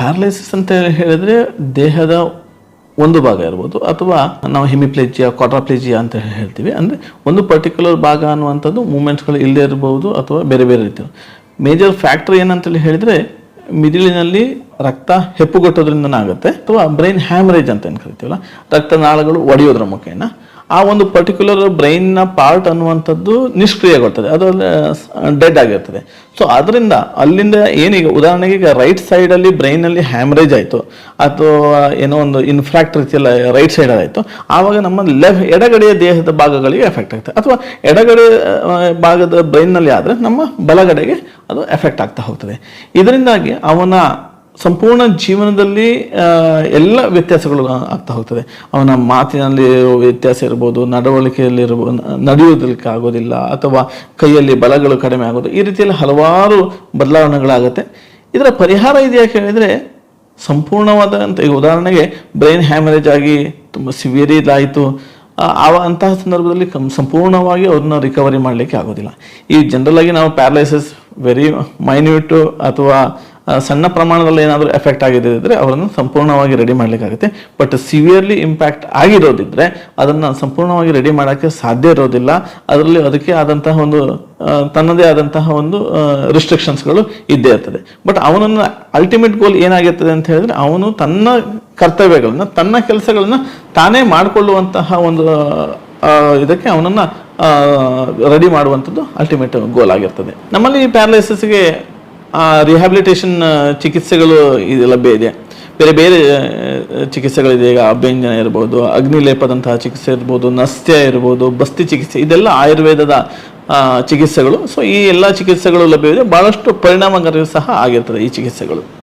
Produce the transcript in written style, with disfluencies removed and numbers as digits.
Paralysis ಅಂತ ಹೇಳಿದ್ರೆ ದೇಹದ ಒಂದು ಭಾಗ ಇರ್ಬೋದು ಅಥವಾ ನಾವು ಹೆಮಿಪ್ಲೇಜಿಯಾ ಕ್ವಾಡ್ರಾಪ್ಲೇಜಿಯಾ ಅಂತ ಹೇಳ್ತೀವಿ. ಅಂದರೆ ಒಂದು ಪರ್ಟಿಕ್ಯುಲರ್ ಭಾಗ ಅನ್ನುವಂಥದ್ದು ಮೂಮೆಂಟ್ಸ್ಗಳು ಇಲ್ಲದೆ ಇರಬಹುದು ಅಥವಾ ಬೇರೆ ಬೇರೆ ರೀತಿ. ಮೇಜರ್ ಫ್ಯಾಕ್ಟರ್ ಏನಂತೇಳಿ ಹೇಳಿದರೆ ಮಿದುಳಿನಲ್ಲಿ ರಕ್ತ ಹೆಪ್ಪುಗಟ್ಟೋದ್ರಿಂದ ಆಗುತ್ತೆ ಅಥವಾ ಬ್ರೈನ್ ಹ್ಯಾಮರೇಜ್ ಅಂತ ಏನು ಕರಿತೀವಲ್ಲ, ರಕ್ತನಾಳಗಳು ಒಡೆಯೋದ್ರ ಮುಖೇನ ಆ ಒಂದು ಪರ್ಟಿಕ್ಯುಲರ್ ಬ್ರೈನ್ನ ಪಾರ್ಟ್ ಅನ್ನುವಂಥದ್ದು ನಿಷ್ಕ್ರಿಯಗೊಳ್ತದೆ, ಅದು ಡೆಡ್ ಆಗಿರ್ತದೆ. ಸೊ ಅದರಿಂದ ಅಲ್ಲಿಂದ ಏನೀಗ ಉದಾಹರಣೆಗೆ ಈಗ ರೈಟ್ ಸೈಡಲ್ಲಿ ಬ್ರೈನಲ್ಲಿ ಹ್ಯಾಮರೇಜ್ ಆಯಿತು ಅಥವಾ ಏನೋ ಒಂದು ಇನ್ಫ್ರಾಕ್ಟ್ ರೀತಿಯಲ್ಲ ರೈಟ್ ಸೈಡಲ್ಲಿ ಆಯಿತು, ಆವಾಗ ನಮ್ಮ ಎಡಗಡೆಯ ದೇಹದ ಭಾಗಗಳಿಗೆ ಎಫೆಕ್ಟ್ ಆಗುತ್ತೆ. ಅಥವಾ ಎಡಗಡೆ ಭಾಗದ ಬ್ರೈನ್ನಲ್ಲಿ ಆದರೆ ನಮ್ಮ ಬಲಗಡೆಗೆ ಅದು ಎಫೆಕ್ಟ್ ಆಗ್ತಾ ಹೋಗ್ತದೆ. ಇದರಿಂದಾಗಿ ಅವನ ಸಂಪೂರ್ಣ ಜೀವನದಲ್ಲಿ ಎಲ್ಲ ವ್ಯತ್ಯಾಸಗಳು ಆಗ್ತಾ ಹೋಗ್ತದೆ. ಅವನ ಮಾತಿನಲ್ಲಿ ವ್ಯತ್ಯಾಸ ಇರ್ಬೋದು, ನಡವಳಿಕೆಯಲ್ಲಿ ಇರ್ಬೋದು, ನಡೆಯೋದಕ್ಕೆ ಆಗೋದಿಲ್ಲ ಅಥವಾ ಕೈಯಲ್ಲಿ ಬಲಗಳು ಕಡಿಮೆ ಆಗೋದು, ಈ ರೀತಿಯಲ್ಲಿ ಹಲವಾರು ಬದಲಾವಣೆಗಳಾಗುತ್ತೆ. ಇದರ ಪರಿಹಾರ ಇದೆಯಾ ಕೇಳಿದರೆ ಸಂಪೂರ್ಣವಾದಂಥ, ಈಗ ಉದಾಹರಣೆಗೆ ಬ್ರೈನ್ ಹ್ಯಾಮರೇಜ್ ಆಗಿ ತುಂಬ ಸಿವಿಯರ್ ಇದಾಯಿತು, ಅಂತಹ ಸಂದರ್ಭದಲ್ಲಿ ಸಂಪೂರ್ಣವಾಗಿ ಅವ್ರನ್ನ ರಿಕವರಿ ಮಾಡಲಿಕ್ಕೆ ಆಗೋದಿಲ್ಲ. ಈ ಜನರಲ್ ಆಗಿ ನಾವು ಪ್ಯಾರಲೈಸಿಸ್ ವೆರಿ ಮೈನ್ಯೂಟು ಅಥವಾ ಸಣ್ಣ ಪ್ರಮಾಣದಲ್ಲಿ ಏನಾದರೂ ಎಫೆಕ್ಟ್ ಆಗಿದೆ ಇದ್ದರೆ ಅವರನ್ನು ಸಂಪೂರ್ಣವಾಗಿ ರೆಡಿ ಮಾಡಲಿಕ್ಕಾಗುತ್ತೆ. ಬಟ್ ಸಿವಿಯರ್ಲಿ ಇಂಪ್ಯಾಕ್ಟ್ ಆಗಿರೋದಿದ್ರೆ ಅದನ್ನು ಸಂಪೂರ್ಣವಾಗಿ ರೆಡಿ ಮಾಡೋಕ್ಕೆ ಸಾಧ್ಯ ಇರೋದಿಲ್ಲ. ಅದರಲ್ಲಿ ಅದಕ್ಕೆ ಆದಂತಹ ಒಂದು ತನ್ನದೇ ಆದಂತಹ ಒಂದು ರಿಸ್ಟ್ರಿಕ್ಷನ್ಸ್ಗಳು ಇದ್ದೇ ಇರ್ತದೆ. ಬಟ್ ಅವನನ್ನು ಅಲ್ಟಿಮೇಟ್ ಗೋಲ್ ಏನಾಗಿರ್ತದೆ ಅಂತ ಹೇಳಿದ್ರೆ ಅವನು ತನ್ನ ಕರ್ತವ್ಯಗಳನ್ನ, ತನ್ನ ಕೆಲಸಗಳನ್ನ ತಾನೇ ಮಾಡಿಕೊಳ್ಳುವಂತಹ ಒಂದು ಇದಕ್ಕೆ ಅವನನ್ನು ರೆಡಿ ಮಾಡುವಂಥದ್ದು ಅಲ್ಟಿಮೇಟ್ ಗೋಲ್ ಆಗಿರ್ತದೆ. ನಮ್ಮಲ್ಲಿ ಪ್ಯಾರಲೈಸಿಸ್ಗೆ ರಿಹ್ಯಾಬಿಲಿಟೇಷನ್ ಚಿಕಿತ್ಸೆಗಳು ಇದೆಲ್ಲ ಇದೆ, ಬೇರೆ ಬೇರೆ ಚಿಕಿತ್ಸೆಗಳಿದೆ. ಈಗ ಅಭ್ಯಂಜನ ಇರ್ಬೋದು, ಅಗ್ನಿಲೇಪದಂತಹ ಚಿಕಿತ್ಸೆ ಇರ್ಬೋದು, ನಸ್ಯ ಇರ್ಬೋದು, ಬಸ್ತಿ ಚಿಕಿತ್ಸೆ, ಇದೆಲ್ಲ ಆಯುರ್ವೇದದ ಚಿಕಿತ್ಸೆಗಳು. ಸೊ ಈ ಎಲ್ಲ ಚಿಕಿತ್ಸೆಗಳು ಲಭ್ಯವಿದೆ, ಭಾಳಷ್ಟು ಪರಿಣಾಮಕಾರಿ ಸಹ ಆಗಿರ್ತದೆ ಈ ಚಿಕಿತ್ಸೆಗಳು.